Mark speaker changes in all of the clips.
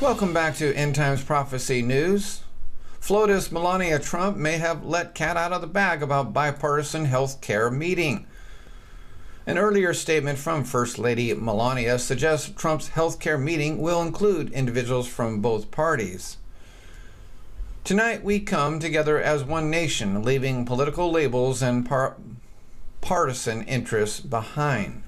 Speaker 1: Welcome back to End Times Prophecy News. FLOTUS Melania Trump may have let cat out of the bag about bipartisan health care meeting. An earlier statement from First Lady Melania suggests Trump's health care meeting will include individuals from both parties. Tonight we come together as one nation, leaving political labels and partisan interests behind.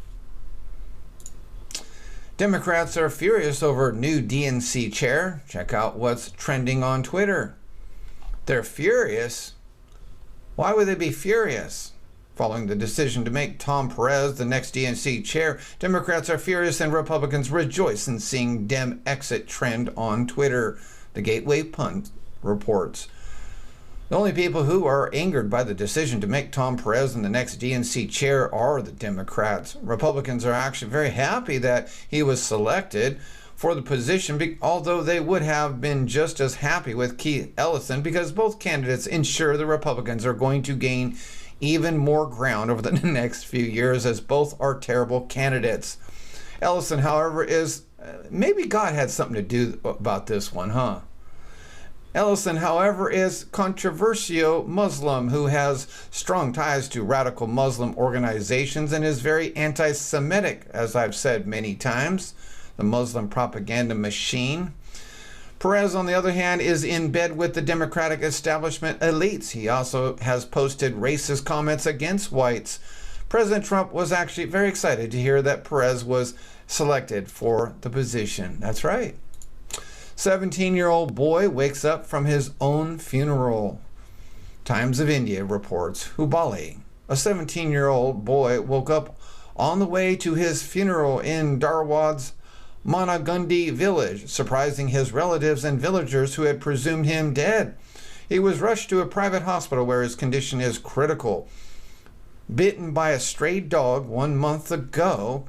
Speaker 1: Democrats are furious over new DNC chair. Check out what's trending on Twitter. They're furious? Why would they be furious? Following the decision to make Tom Perez the next DNC chair, Democrats are furious and Republicans rejoice in seeing Dem exit trend on Twitter, the Gateway Pundit reports. The only people who are angered by the decision to make Tom Perez the next DNC chair are the Democrats. Republicans are actually very happy that he was selected for the position, although they would have been just as happy with Keith Ellison, because both candidates ensure the Republicans are going to gain even more ground over the next few years, as both are terrible candidates. Ellison, however, is maybe God had something to do about this one, huh? Ellison, however, is controversial Muslim who has strong ties to radical Muslim organizations and is very anti-Semitic, as I've said many times, the Muslim propaganda machine. Perez, on the other hand, is in bed with the Democratic establishment elites. He also has posted racist comments against whites. President Trump was actually very excited to hear that Perez was selected for the position. That's right. 17-year-old boy wakes up from his own funeral. Times of India reports Hubali. A 17-year-old boy woke up on the way to his funeral in Dharwad's Managundi village, surprising his relatives and villagers who had presumed him dead. He was rushed to a private hospital where his condition is critical. Bitten by a stray dog 1 month ago,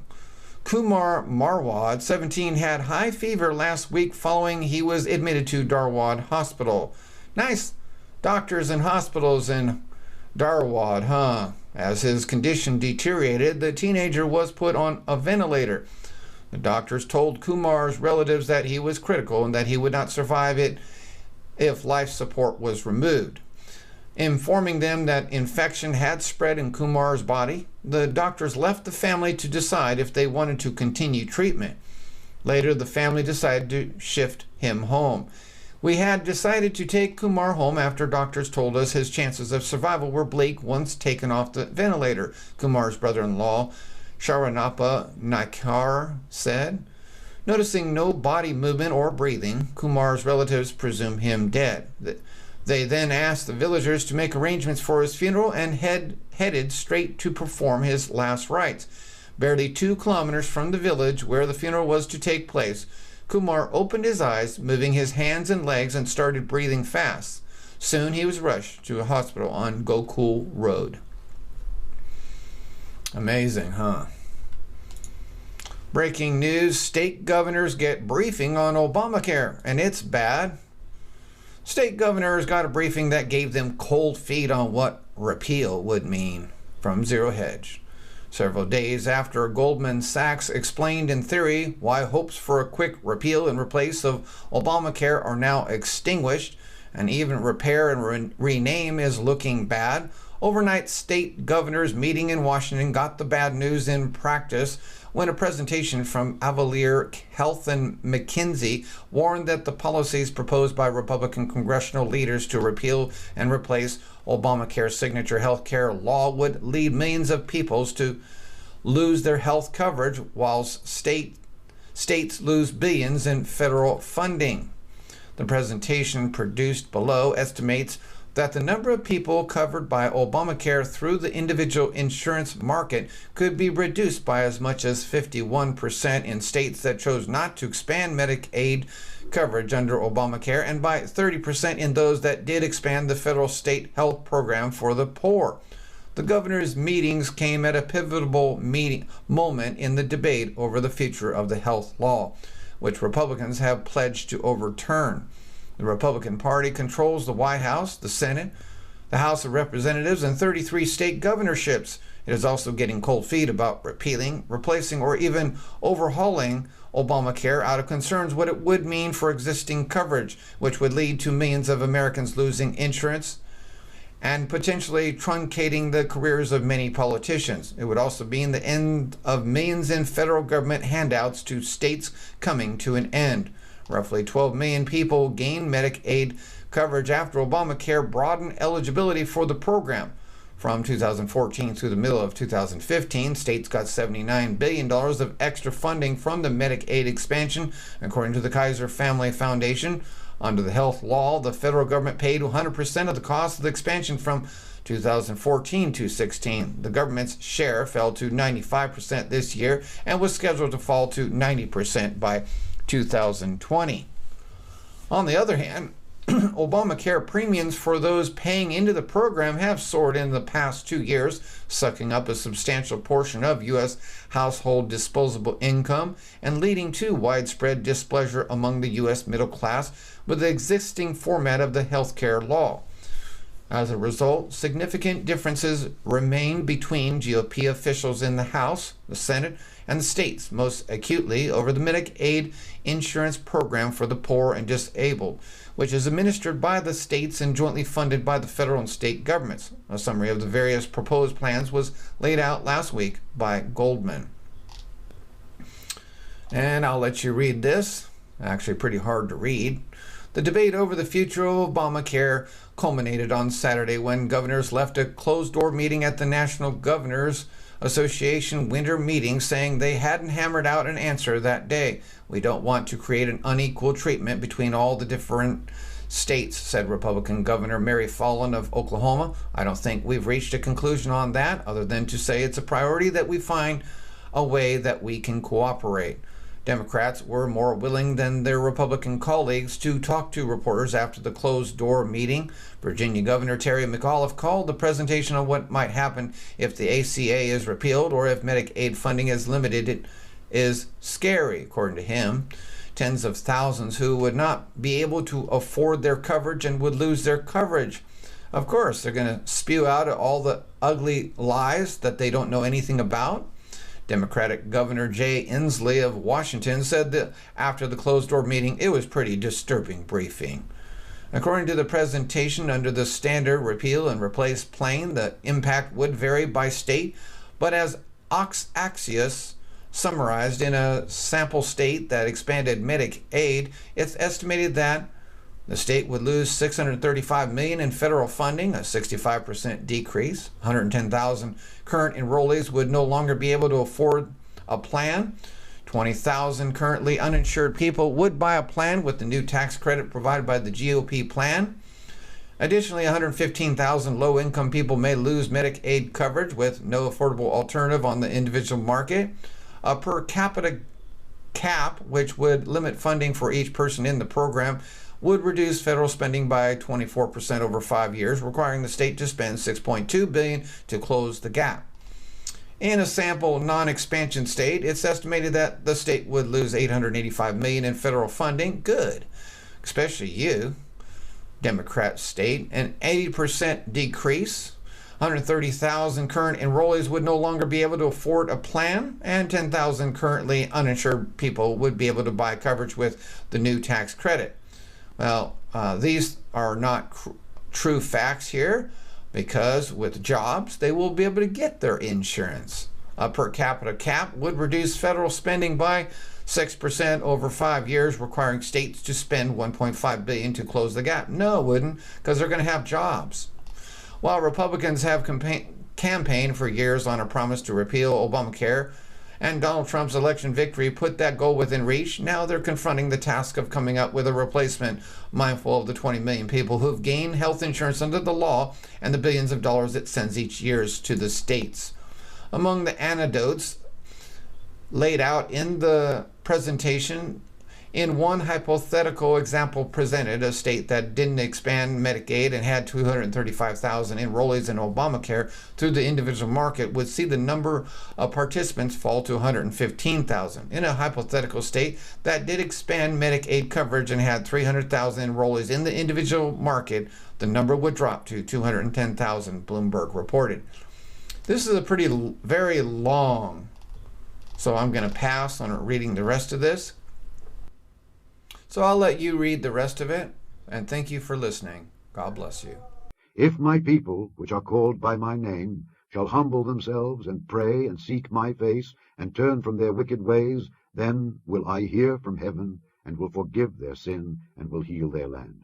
Speaker 1: Kumar Marwad, 17, had high fever last week following he was admitted to Dharwad Hospital. Nice doctors and hospitals in Dharwad, huh? As his condition deteriorated, the teenager was put on a ventilator. The doctors told Kumar's relatives that he was critical and that he would not survive it if life support was removed. Informing them that infection had spread in Kumar's body, the doctors left the family to decide if they wanted to continue treatment. Later, the family decided to shift him home. We had decided to take Kumar home after doctors told us his chances of survival were bleak once taken off the ventilator, Kumar's brother-in-law, Sharanappa Naikar, said. Noticing no body movement or breathing, Kumar's relatives presume him dead. They then asked the villagers to make arrangements for his funeral and headed straight to perform his last rites. Barely 2 kilometers from the village where the funeral was to take place, Kumar opened his eyes, moving his hands and legs, and started breathing fast. Soon he was rushed to a hospital on Gokul Road. Amazing, huh? Breaking news, state governors get briefing on Obamacare, and it's bad. State governors got a briefing that gave them cold feet on what repeal would mean from Zero Hedge. Several days after Goldman Sachs explained in theory why hopes for a quick repeal and replace of Obamacare are now extinguished, and even repair and rename is looking bad, overnight state governors meeting in Washington got the bad news in practice when a presentation from Avalere Health and McKinsey warned that the policies proposed by Republican congressional leaders to repeal and replace Obamacare's signature health care law would lead millions of people to lose their health coverage, whilst states lose billions in federal funding. The presentation produced below estimates that the number of people covered by Obamacare through the individual insurance market could be reduced by as much as 51% in states that chose not to expand Medicaid coverage under Obamacare, and by 30% in those that did expand the federal state health program for the poor. The governor's meetings came at a pivotal moment in the debate over the future of the health law, which Republicans have pledged to overturn. The Republican Party controls the White House, the Senate, the House of Representatives, and 33 state governorships, It is also getting cold feet about repealing, replacing, or even overhauling Obamacare out of concerns what it would mean for existing coverage, which would lead to millions of Americans losing insurance and potentially truncating the careers of many politicians. It would also mean the end of millions in federal government handouts to states coming to an end. Roughly 12 million people gained Medicaid coverage after Obamacare broadened eligibility for the program. From 2014 through the middle of 2015, states got $79 billion of extra funding from the Medicaid expansion, according to the Kaiser Family Foundation. Under the health law, the federal government paid 100% of the cost of the expansion from 2014 to 16. The government's share fell to 95% this year and was scheduled to fall to 90% by 2020. On the other hand, Obamacare premiums for those paying into the program have soared in the past 2 years, sucking up a substantial portion of U.S. household disposable income and leading to widespread displeasure among the U.S. middle class with the existing format of the health care law. As a result, significant differences remain between GOP officials in the House, the Senate, and the states, most acutely over the Medicaid insurance program for the poor and disabled, which is administered by the states and jointly funded by the federal and state governments. A summary of the various proposed plans was laid out last week by Goldman. And I'll let you read this. Actually pretty hard to read. The debate over the future of Obamacare culminated on Saturday when governors left a closed-door meeting at the National Governors Association winter meeting saying they hadn't hammered out an answer that day. We don't want to create an unequal treatment between all the different states, said Republican Governor Mary Fallin of Oklahoma. I don't think we've reached a conclusion on that other than to say it's a priority that we find a way that we can cooperate. Democrats were more willing than their Republican colleagues to talk to reporters after the closed-door meeting. Virginia Governor Terry McAuliffe called the presentation on what might happen if the ACA is repealed or if Medicaid funding is limited. It is scary, according to him. Tens of thousands who would not be able to afford their coverage and would lose their coverage. Of course, they're going to spew out all the ugly lies that they don't know anything about. Democratic Governor Jay Inslee of Washington said that after the closed-door meeting, it was pretty disturbing briefing. According to the presentation, under the standard repeal and replace plan, the impact would vary by state, but as Axios summarized in a sample state that expanded Medicaid, it's estimated that the state would lose $635 million in federal funding, a 65% decrease. 110,000 current enrollees would no longer be able to afford a plan. 20,000 currently uninsured people would buy a plan with the new tax credit provided by the GOP plan. Additionally, 115,000 low-income people may lose Medicaid coverage with no affordable alternative on the individual market. A per capita cap, which would limit funding for each person in the program, would reduce federal spending by 24% over 5 years, requiring the state to spend $6.2 billion to close the gap. In a sample non-expansion state, it's estimated that the state would lose $885 million in federal funding. Good, especially you, Democrat state. An 80% decrease. 130,000 current enrollees would no longer be able to afford a plan, and 10,000 currently uninsured people would be able to buy coverage with the new tax credit. Well, these are not true facts here, because with jobs, they will be able to get their insurance. A per capita cap would reduce federal spending by 6% over 5 years, requiring states to spend $1.5 billion to close the gap. No, it wouldn't, because they're going to have jobs. While Republicans have campaigned for years on a promise to repeal Obamacare, and Donald Trump's election victory put that goal within reach, now they're confronting the task of coming up with a replacement, mindful of the 20 million people who've gained health insurance under the law and the billions of dollars it sends each year to the states. Among the anecdotes laid out in the presentation, in one hypothetical example presented, a state that didn't expand Medicaid and had 235,000 enrollees in Obamacare through the individual market would see the number of participants fall to 115,000. In a hypothetical state that did expand Medicaid coverage and had 300,000 enrollees in the individual market, the number would drop to 210,000, Bloomberg reported. This is a very long, so I'm going to pass on reading the rest of this. So I'll let you read the rest of it, and thank you for listening. God bless you.
Speaker 2: If my people, which are called by my name, shall humble themselves, and pray, and seek my face, and turn from their wicked ways, then will I hear from heaven, and will forgive their sin, and will heal their land.